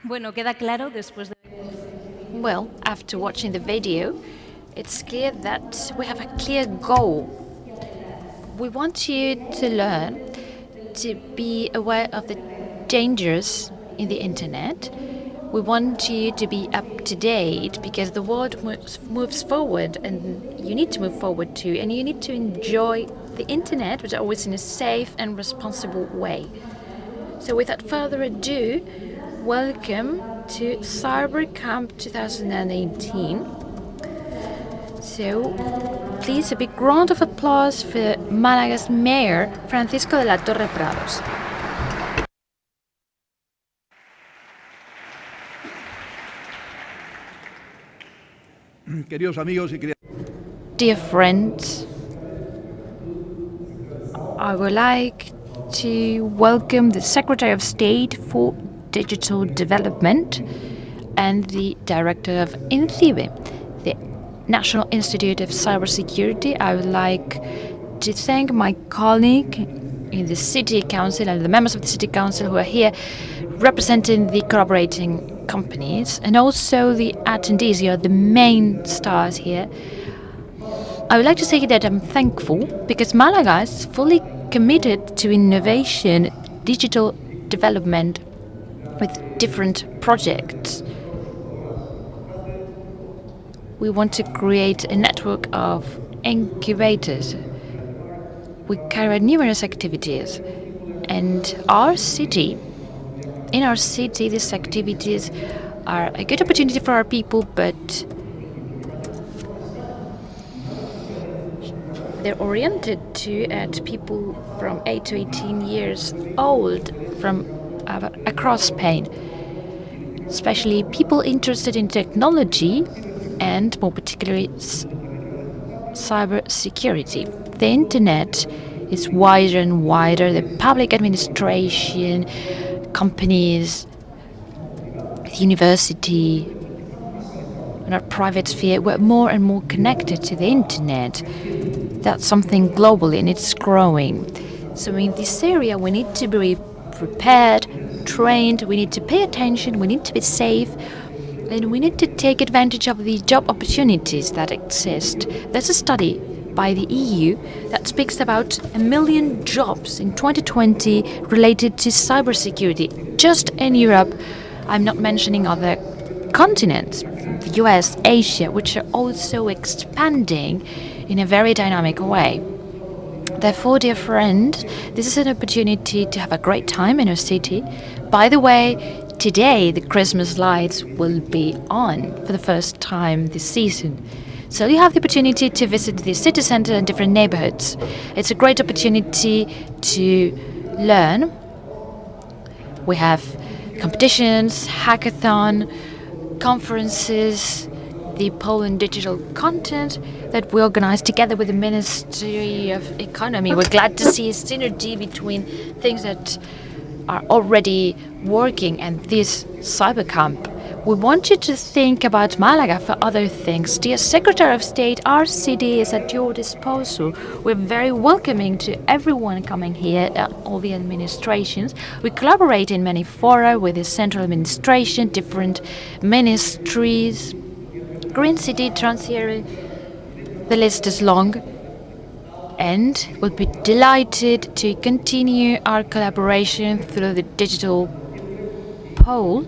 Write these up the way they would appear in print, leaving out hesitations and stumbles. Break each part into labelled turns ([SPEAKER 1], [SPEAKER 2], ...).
[SPEAKER 1] Bueno, queda claro después de...
[SPEAKER 2] Well, after watching the video, it's clear that we have a clear goal. We want you to learn to be aware of the dangers in the internet. We want you to be up to date because the world moves forward and you need to move forward too. And you need to enjoy the internet, but always in a safe and responsible way. So without further ado, welcome to CyberCamp 2018. So please a big round of applause for Malaga's Mayor, Francisco de la Torre Prados.
[SPEAKER 3] Queridos amigos y queridas.
[SPEAKER 2] Dear friends, I would like to welcome the Secretary of State for Digital Development and the Director of INCIBE, the National Institute of Cybersecurity. I would like to thank my colleague in the City Council and the members of the City Council who are here representing the collaborating companies, and also the attendees. You are the main stars here. I would like to say that I'm thankful because Malaga is fully committed to innovation, digital development with different projects. We want to create a network of incubators. We carry out numerous activities, and in our city, these activities are a good opportunity for our people, but they're oriented at people from 8 to 18 years old from across Spain, especially people interested in technology and more particularly cybersecurity. The internet is wider and wider. The public administration, companies, the university, and our private sphere, we're more and more connected to the internet. That's something globally, and it's growing. So in this area, we need to be prepared, trained, we need to pay attention, we need to be safe, and we need to take advantage of the job opportunities that exist. There's a study by the EU that speaks about 1 million jobs in 2020 related to cybersecurity, just in Europe. I'm not mentioning other continents, the US, Asia, which are also expanding in a very dynamic way. Therefore, dear friend, this is an opportunity to have a great time in our city. By the way, today the Christmas lights will be on for the first time this season. So you have the opportunity to visit the city center and different neighborhoods. It's a great opportunity to learn. We have competitions, hackathon, conferences, the Polo digital content that we organize together with the Ministry of Economy. We're glad to see a synergy between things that are already working and this CyberCamp. We want you to think about Malaga for other things. Dear Secretary of State, our city is at your disposal. We're very welcoming to everyone coming here, all the administrations. We collaborate in many fora with the central administration, different ministries, Green City, Transient. The list is long. And we'll be delighted to continue our collaboration through the digital pole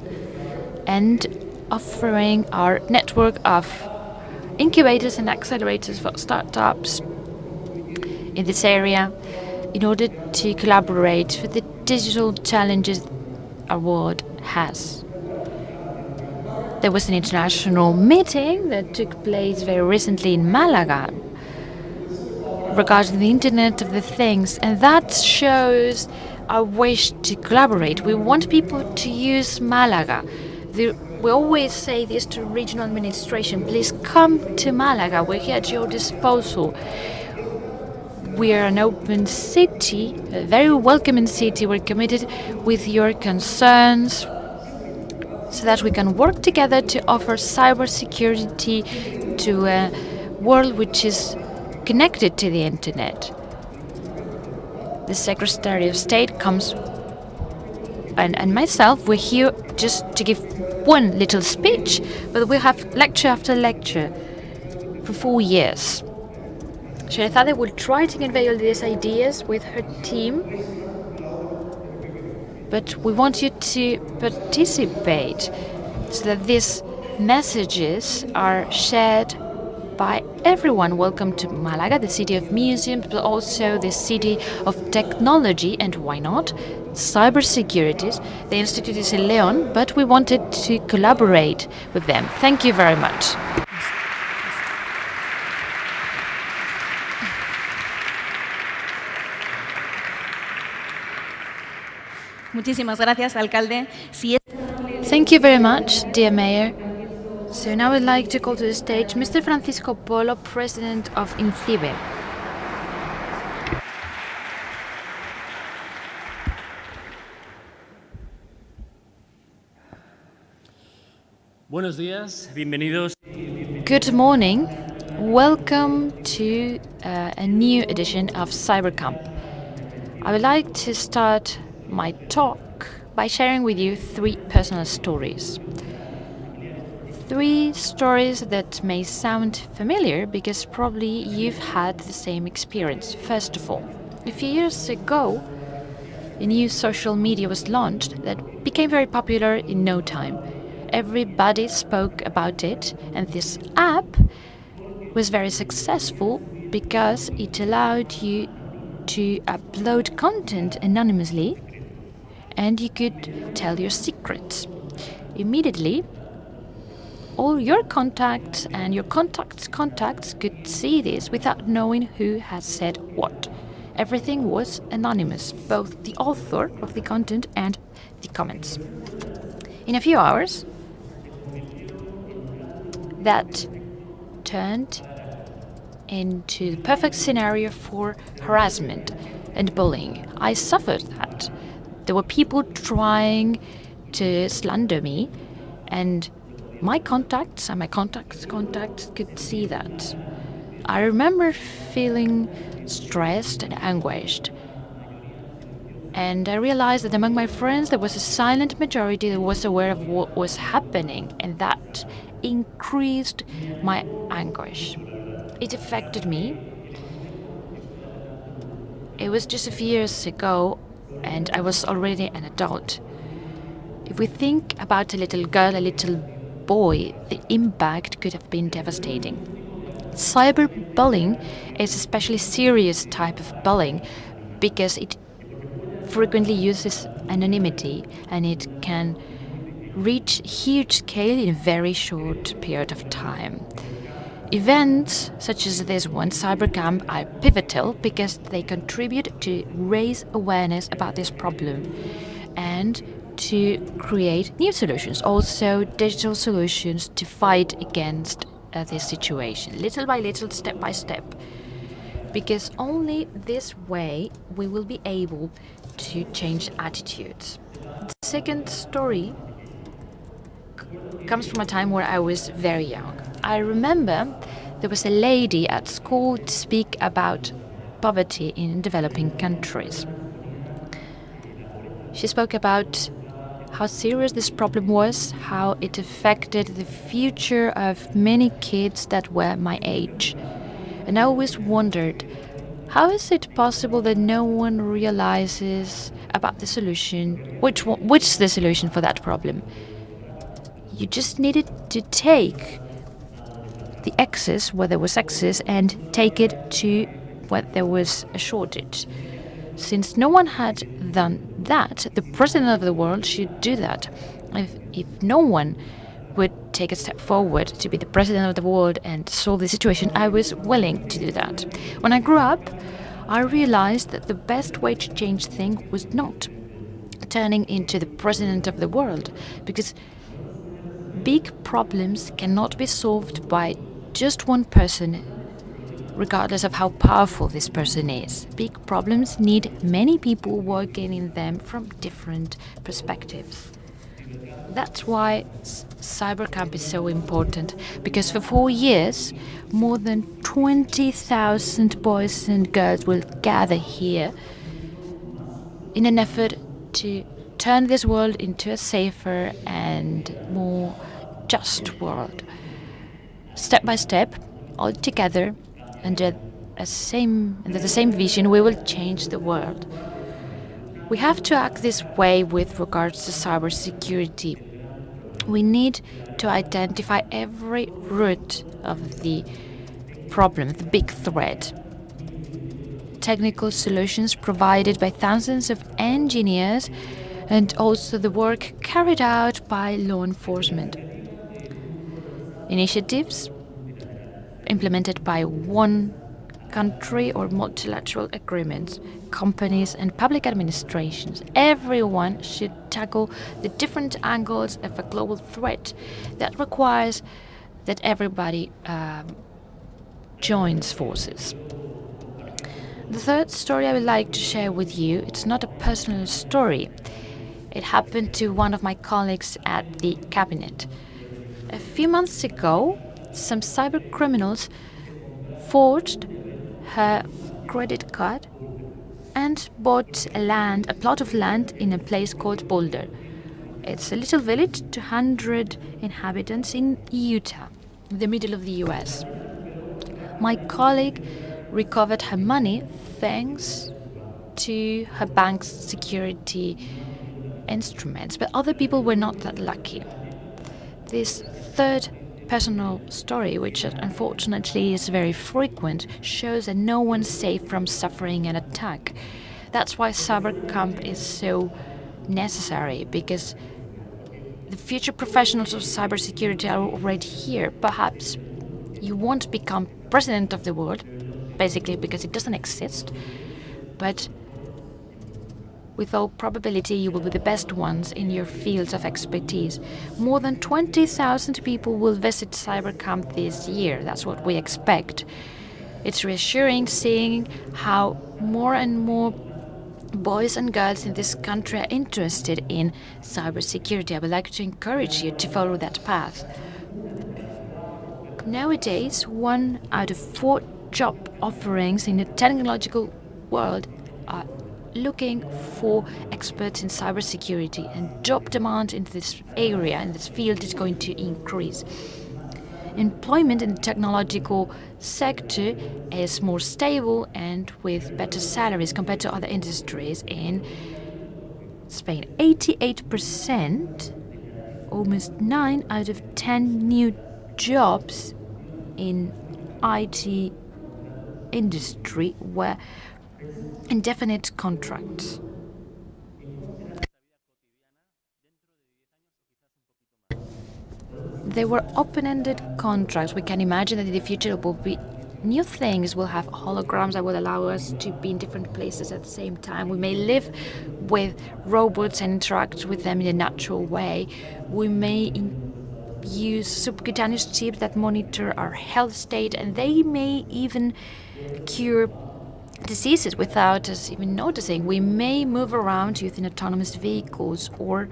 [SPEAKER 2] and offering our network of incubators and accelerators for startups in this area in order to collaborate for the digital challenges our world has. There was an international meeting that took place very recently in Malaga regarding the Internet of the Things, and that shows our wish to collaborate. We want people to use Malaga. We always say this to regional administration, please come to Malaga, we're here at your disposal. We are an open city, a very welcoming city. We're committed with your concerns so that we can work together to offer cybersecurity to a world which is connected to the internet. The Secretary of State comes and myself, we're here just to give one little speech, but we have lecture after lecture for 4 years. Sherazade will try to convey all these ideas with her team, but we want you to participate so that these messages are shared by everyone. Welcome to Malaga, the city of museums, but also the city of technology, and why not? Cybersecurity. The institute is in León, but we wanted to collaborate with them. Thank you very much.
[SPEAKER 1] Muchísimas gracias, alcalde.
[SPEAKER 2] Thank you very much, dear Mayor. So now I'd like to call to the stage Mr. Francisco Polo, President of INCIBE.
[SPEAKER 3] Buenos días, bienvenidos.
[SPEAKER 2] Good morning. Welcome to a new edition of CyberCamp. I would like to start my talk by sharing with you 3 personal stories. 3 stories that may sound familiar because probably you've had the same experience. First of all, a few years ago, a new social media was launched that became very popular in no time. Everybody spoke about it, and this app was very successful because it allowed you to upload content anonymously and you could tell your secrets. Immediately, all your contacts and your contacts could see this without knowing who has said what. Everything was anonymous, both the author of the content and the comments. In a few hours, that turned into the perfect scenario for harassment and bullying. I suffered that. There were people trying to slander me, and my contacts and my contacts' could see that. I remember feeling stressed and anguished. And I realized that among my friends there was a silent majority that was aware of what was happening, and that increased my anguish. It affected me. It was just a few years ago, and I was already an adult. If we think about a little girl, a little boy, the impact could have been devastating. Cyberbullying is a especially serious type of bullying because it frequently uses anonymity and it can reach huge scale in a very short period of time. Events such as this one, CyberCamp, are pivotal because they contribute to raise awareness about this problem and to create new solutions, also digital solutions to fight against this situation, little by little, step by step. Because only this way we will be able to change attitudes. The second story comes from a time where I was very young. I remember there was a lady at school to speak about poverty in developing countries. She spoke about how serious this problem was, how it affected the future of many kids that were my age. And I always wondered, how is it possible that no one realizes about the solution? Which the solution for that problem? You just needed to take the excess where there was excess and take it to where there was a shortage. Since no one had done that, the president of the world should do that. If no one would take a step forward to be the president of the world and solve the situation, I was willing to do that. When I grew up, I realized that the best way to change things was not turning into the president of the world, because big problems cannot be solved by just one person, regardless of how powerful this person is. Big problems need many people working in them from different perspectives. That's why CyberCamp is so important, because for 4 years, more than 20,000 boys and girls will gather here in an effort to turn this world into a safer and more just world. Step by step, all together, under the same vision, we will change the world. We have to act this way with regards to cybersecurity. We need to identify every root of the problem, the big threat. Technical solutions provided by thousands of engineers and also the work carried out by law enforcement. Initiatives implemented by one country or multilateral agreements, companies and public administrations. Everyone should tackle the different angles of a global threat that requires that everybody joins forces. The third story I would like to share with you, it's not a personal story. It happened to one of my colleagues at the cabinet. A few months ago, some cyber criminals forged her credit card and bought a plot of land in a place called Boulder. It's a little village, 200 inhabitants in Utah, in the middle of the US. My colleague recovered her money thanks to her bank's security instruments, but other people were not that lucky. This third personal story, which unfortunately is very frequent, shows that no one's safe from suffering an attack. That's why CyberCamp is so necessary, because the future professionals of cybersecurity are already here. Perhaps you won't become president of the world, basically because it doesn't exist, but with all probability, you will be the best ones in your fields of expertise. More than 20,000 people will visit CyberCamp this year. That's what we expect. It's reassuring seeing how more and more boys and girls in this country are interested in cybersecurity. I would like to encourage you to follow that path. Nowadays, 1 out of 4 job offerings in the technological world are looking for experts in cybersecurity, and job demand in this area, in this field, is going to increase. Employment in the technological sector is more stable and with better salaries compared to other industries. In Spain, 88%, almost 9 out of 10 new jobs in IT industry were indefinite contracts. They were open-ended contracts. We can imagine that in the future there will be new things. We'll have holograms that will allow us to be in different places at the same time. We may live with robots and interact with them in a natural way. We may use subcutaneous chips that monitor our health state, and they may even cure diseases without us even noticing. We may move around using autonomous vehicles, or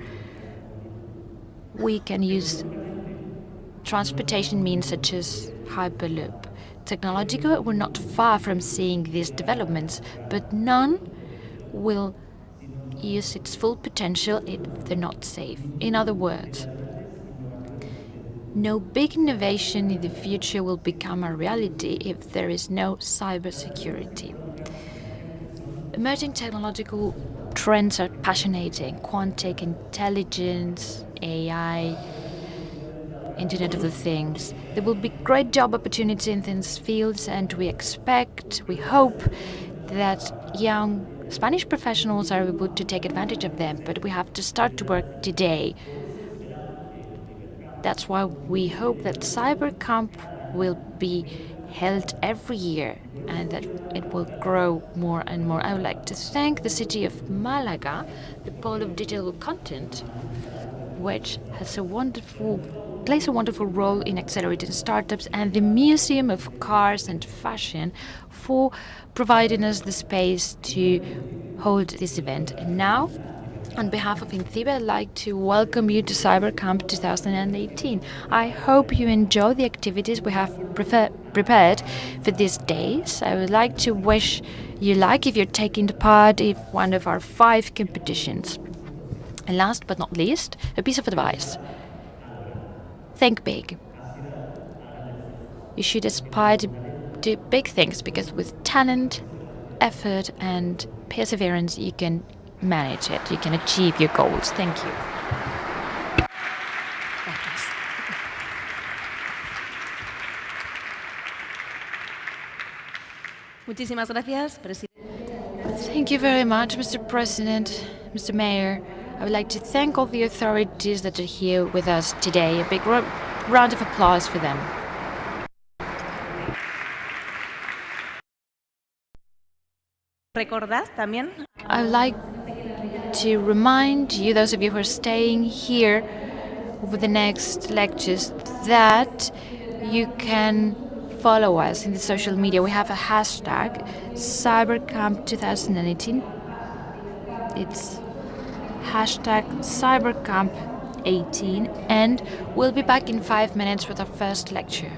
[SPEAKER 2] we can use transportation means such as Hyperloop. Technologically, we're not far from seeing these developments, but none will use its full potential if they're not safe. In other words, no big innovation in the future will become a reality if there is no cybersecurity. Emerging technological trends are fascinating. Quantum intelligence, AI, Internet of the Things. There will be great job opportunities in these fields, and we hope that young Spanish professionals are able to take advantage of them, but we have to start to work today. That's why we hope that CyberCamp will be held every year and that it will grow more and more. I would like to thank the city of Malaga, the Polo of Digital Content, which plays a wonderful role in accelerating startups, and the Museum of Cars and Fashion for providing us the space to hold this event. And now, on behalf of INCIBE, I'd like to welcome you to CyberCamp 2018. I hope you enjoy the activities we have prepared for these days. I would like to wish you luck if you're taking part in one of our 5 competitions. And last but not least, a piece of advice. Think big. You should aspire to do big things because with talent, effort, and perseverance, you can manage it. You can achieve your goals. Thank you.
[SPEAKER 1] Muchísimas gracias, presidente.
[SPEAKER 2] Thank you very much, Mr. President, Mr. Mayor. I would like to thank all the authorities that are here with us today. A big round of applause for them.
[SPEAKER 1] Recordad también.
[SPEAKER 2] I would like to remind you, those of you who are staying here over the next lectures, that you can follow us in the social media. We have a hashtag, CyberCamp 2018. It's hashtag CyberCamp 18, and we'll be back in 5 minutes with our first lecture.